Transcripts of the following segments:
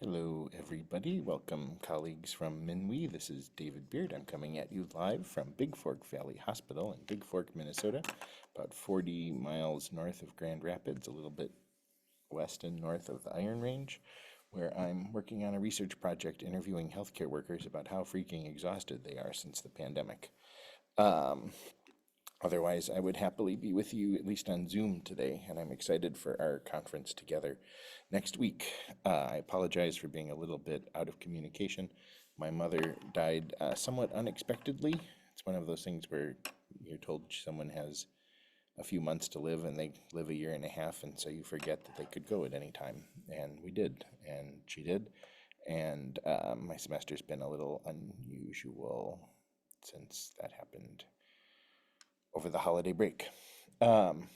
Hello, everybody. Welcome, colleagues from MNWE. This is David Beard. I'm coming at you live from Big Fork Valley Hospital in Big Fork, Minnesota, about 40 miles north of Grand Rapids, a little bit west and north of the Iron Range, where I'm working on a research project interviewing healthcare workers about how freaking exhausted they are since the pandemic. Um, Otherwise, I would happily be with you, at least on Zoom today, and I'm excited for our conference together next week. I apologize for being a little bit out of communication. My mother died somewhat unexpectedly. It's one of those things where you're told someone has a few months to live and they live a year and a half, and so you forget that they could go at any time. And we did, and she did. And my semester's been a little unusual since that happened over the holiday break. Um,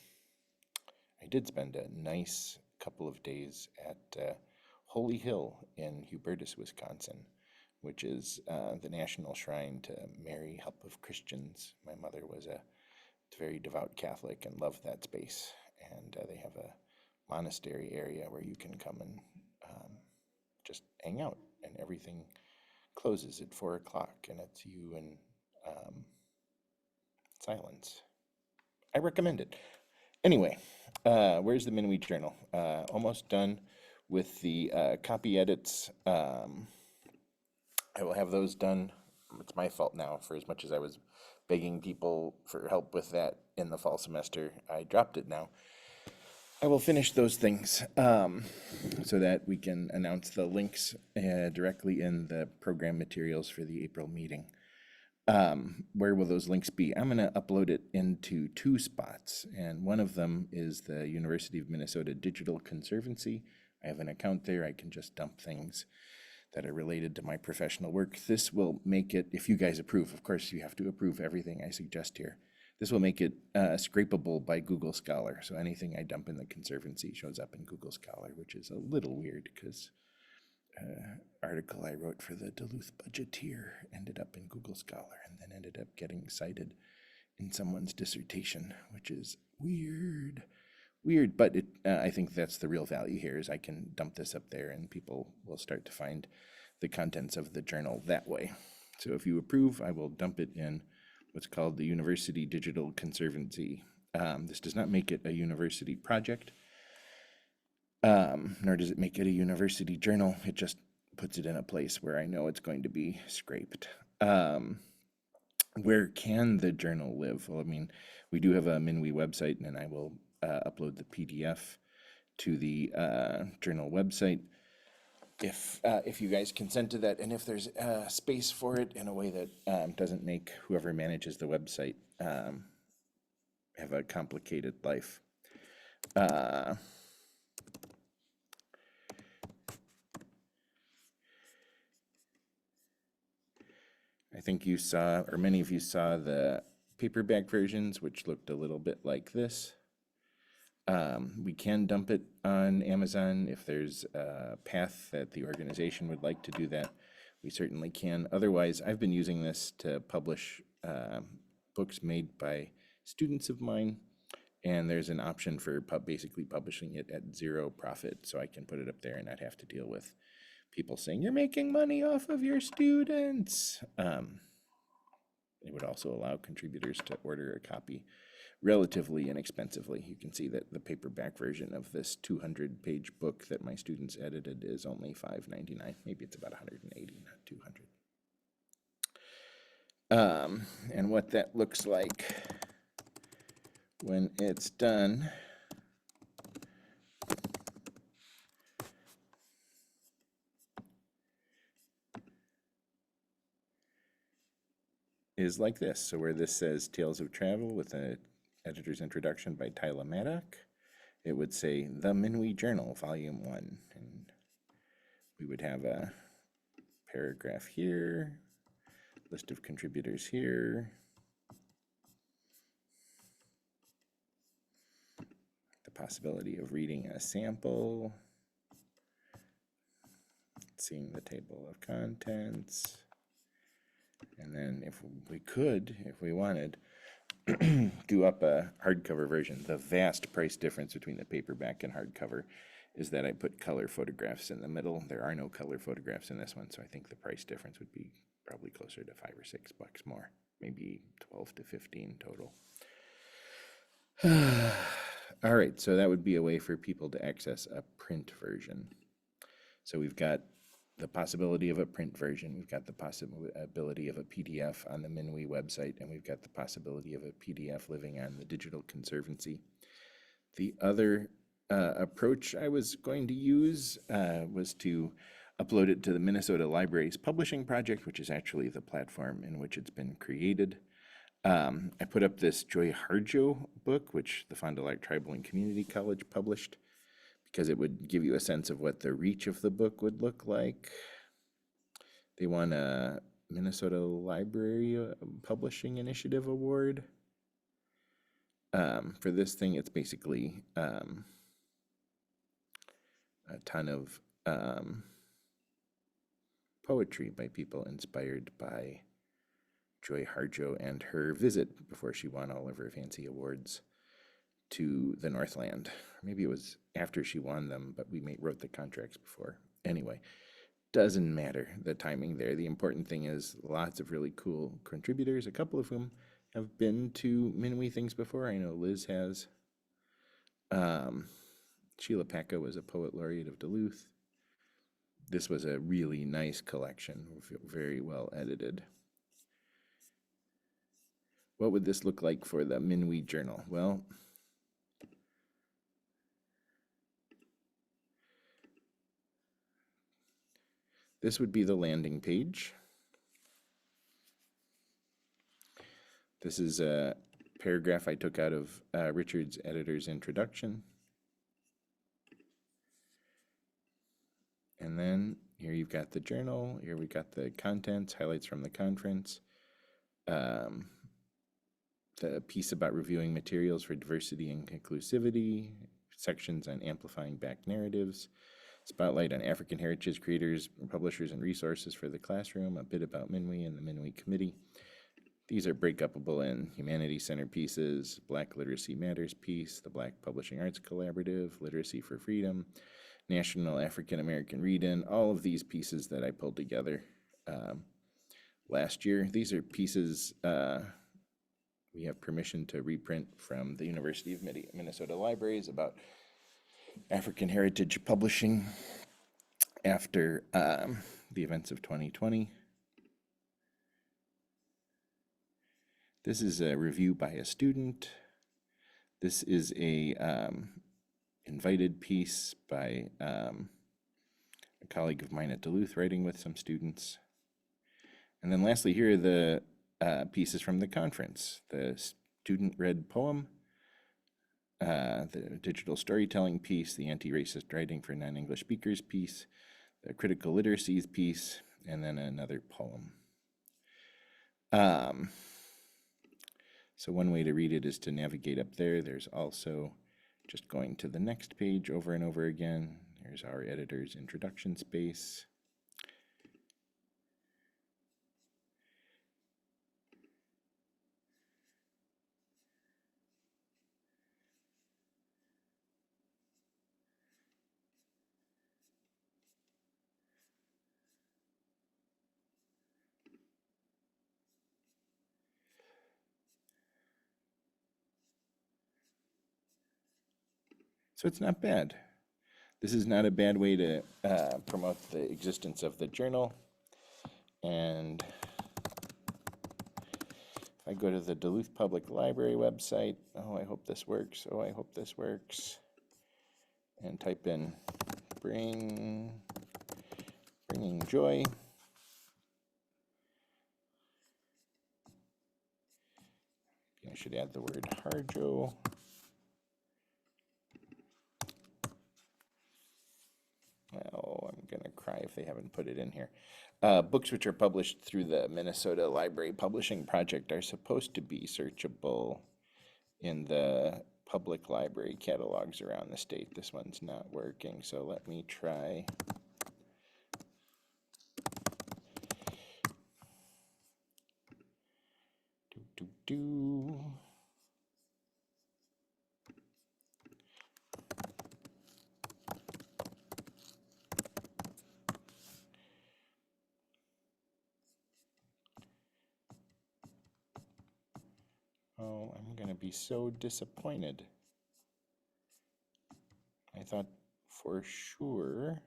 I did spend a nice couple of days at Holy Hill in Hubertus, Wisconsin, which is the national shrine to Mary, Help of Christians. My mother was a very devout Catholic and loved that space. And they have a monastery area where you can come and just hang out, and everything closes at 4 o'clock, and it's you and silence. I recommend it. Anyway, where's the MNWE journal? Almost done with the copy edits. I will have those done. It's my fault now, for as much as I was begging people for help with that in the fall semester. I dropped it now. I will finish those things so that we can announce the links directly in the program materials for the April meeting. Where will those links be? I'm going to upload it into two spots, and one of them is the University of Minnesota Digital Conservancy. I have an account there. I can just dump things that are related to my professional work. This will make it, if you guys approve, of course you have to approve everything I suggest here. This will make it scrapable by Google Scholar. So anything I dump in the Conservancy shows up in Google Scholar, which is a little weird because article I wrote for the Duluth Budgeteer ended up in Google Scholar and then ended up getting cited in someone's dissertation, which is weird. Weird, but I think that's the real value here is I can dump this up there and people will start to find the contents of the journal that way. So if you approve, I will dump it in what's called the University Digital Conservancy. This does not make it a university project. Nor does it make it a university journal. It just puts it in a place where I know it's going to be scraped. Where can the journal live? Well, I mean, we do have a MNWE website, and I will upload the PDF to the journal website if you guys consent to that, and if there's space for it in a way that doesn't make whoever manages the website have a complicated life. I think you saw, or many of you saw, the paperback versions, which looked a little bit like this. We can dump it on Amazon if there's a path that the organization would like to do that. We certainly can. Otherwise, I've been using this to publish books made by students of mine, and there's an option for basically publishing it at zero profit, so I can put it up there and not have to deal with people saying, you're making money off of your students. It would also allow contributors to order a copy relatively inexpensively. You can see that the paperback version of this 200-page book that my students edited is only $5.99. Maybe it's about $180, not $200. And what that looks like when it's done is like this. So where this says Tales of Travel with an editor's introduction by Tyler Maddock, it would say The MNWE Journal, Volume 1. And we would have a paragraph here, list of contributors here, the possibility of reading a sample, seeing the table of contents, and then if we could, if we wanted, do up a hardcover version. The vast price difference between the paperback and hardcover is that I put color photographs in the middle. There are no color photographs in this one, so I think the price difference would be probably closer to $5 or $6 more, maybe 12 to 15 total. All right, so that would be a way for people to access a print version. So we've got the possibility of a print version, we've got the possibility of a PDF on the MNWE website, and we've got the possibility of a PDF living on the Digital Conservancy. The other approach I was going to use was to upload it to the Minnesota Libraries Publishing Project, which is actually the platform in which it's been created. I put up this Joy Harjo book, which the Fond du Lac Tribal and Community College published, because it would give you a sense of what the reach of the book would look like. They won a Minnesota Library Publishing Initiative Award. For this thing, it's basically a ton of poetry by people inspired by Joy Harjo and her visit before she won all of her fancy awards to the Northland. Maybe it was after she won them, but we wrote the contracts before. Anyway, doesn't matter the timing there. The important thing is lots of really cool contributors, a couple of whom have been to MNWE things before. I know Liz has. Sheila Packa was a poet laureate of Duluth. This was a really nice collection, very well edited. What would this look like for the MNWE journal? Well, this would be the landing page. This is a paragraph I took out of Richard's editor's introduction. And then here you've got the journal. Here we've got the contents, highlights from the conference. The piece about reviewing materials for diversity and inclusivity, sections on amplifying back narratives, spotlight on African heritage creators, publishers, and resources for the classroom, a bit about MNWE and the MNWE committee. These are break-upable in Humanities Center pieces, Black Literacy Matters piece, the Black Publishing Arts Collaborative, Literacy for Freedom, National African American Read-In, all of these pieces that I pulled together last year. These are pieces we have permission to reprint from the University of Minnesota Libraries about African heritage publishing after the events of 2020. This is a review by a student. This is a invited piece by a colleague of mine at Duluth writing with some students. And then lastly, here are the pieces from the conference. The student-read poem, the digital storytelling piece, the anti-racist writing for non-English speakers piece, the critical literacies piece, and then another poem. So one way to read it is to navigate up there. There's also just going to the next page over and over again. There's our editor's introduction space. So it's not bad. This is not a bad way to promote the existence of the journal. And if I go to the Duluth Public Library website, oh, I hope this works, oh, I hope this works, and type in bringing joy. I should add the word Harjo. Well, I'm going to cry if they haven't put it in here. Books which are published through the Minnesota Library Publishing Project are supposed to be searchable in the public library catalogs around the state. This one's not working, so let me try. going to be so disappointed. I thought for sure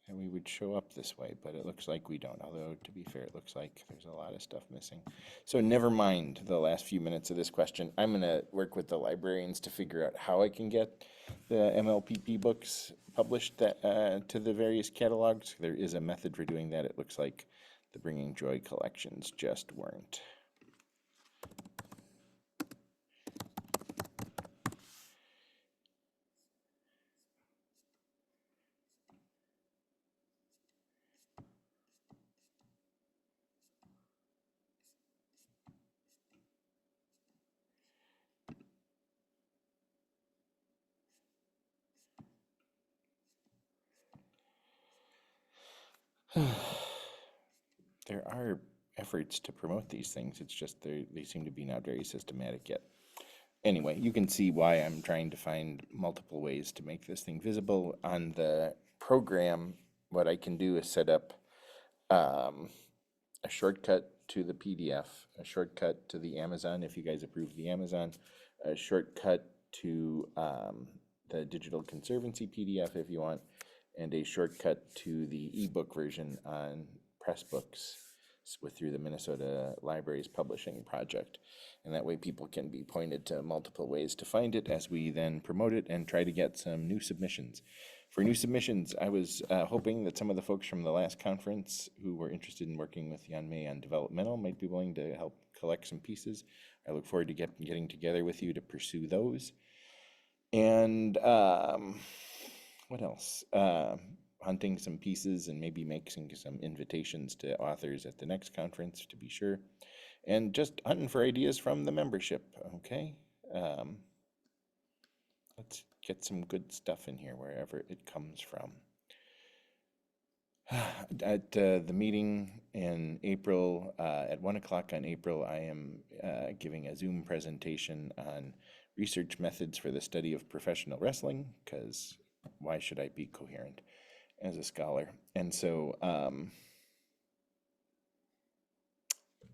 that we would show up this way, but it looks like we don't. Although, to be fair, it looks like there's a lot of stuff missing. So never mind the last few minutes of this question. I'm going to work with the librarians to figure out how I can get the MLPP books published to the various catalogs. There is a method for doing that. It looks like the Bringing Joy collections just weren't. There are efforts to promote these things. It's just they seem to be not very systematic yet. Anyway, you can see why I'm trying to find multiple ways to make this thing visible. On the program, what I can do is set up a shortcut to the PDF, a shortcut to the Amazon, if you guys approve the Amazon, a shortcut to the Digital Conservancy PDF if you want, and a shortcut to the ebook version on Pressbooks through the Minnesota Libraries Publishing Project. And that way people can be pointed to multiple ways to find it as we then promote it and try to get some new submissions. For new submissions, I was hoping that some of the folks from the last conference who were interested in working with Jan May on developmental might be willing to help collect some pieces. I look forward to getting together with you to pursue those. And what else? Hunting some pieces and maybe making some invitations to authors at the next conference to be sure. And just hunting for ideas from the membership, okay? Let's get some good stuff in here wherever it comes from. At the meeting in April, at 1 o'clock on April, I am giving a Zoom presentation on research methods for the study of professional wrestling, because why should I be coherent as a scholar? And so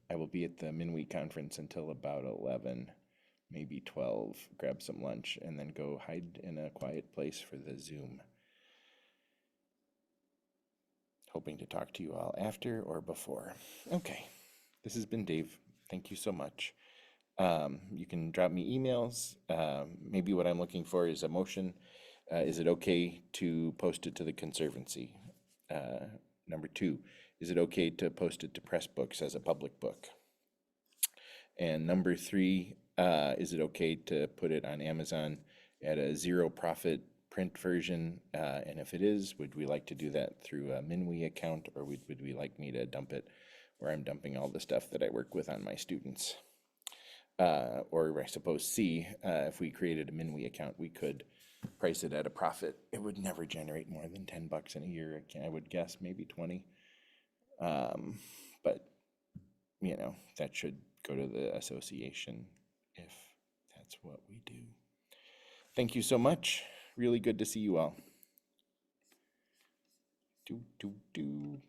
I will be at the MNWE conference until about 11, maybe 12, grab some lunch, and then go hide in a quiet place for the Zoom. Hoping to talk to you all after or before. Okay, this has been Dave. Thank you so much. You can drop me emails. Maybe what I'm looking for is a motion. Is it okay to post it to the Conservancy? Number 2, is it okay to post it to Pressbooks as a public book? And number 3, is it okay to put it on Amazon at a zero profit print version? And if it is, would we like to do that through a MNWE account, or would we like me to dump it where I'm dumping all the stuff that I work with on my students? Or I suppose C, if we created a MNWE account, we could price it at a profit. It would never generate more than $10 in a year. I would guess maybe 20. But you know, that should go to the association if that's what we do. Thank you so much. Really good to see you all. Do.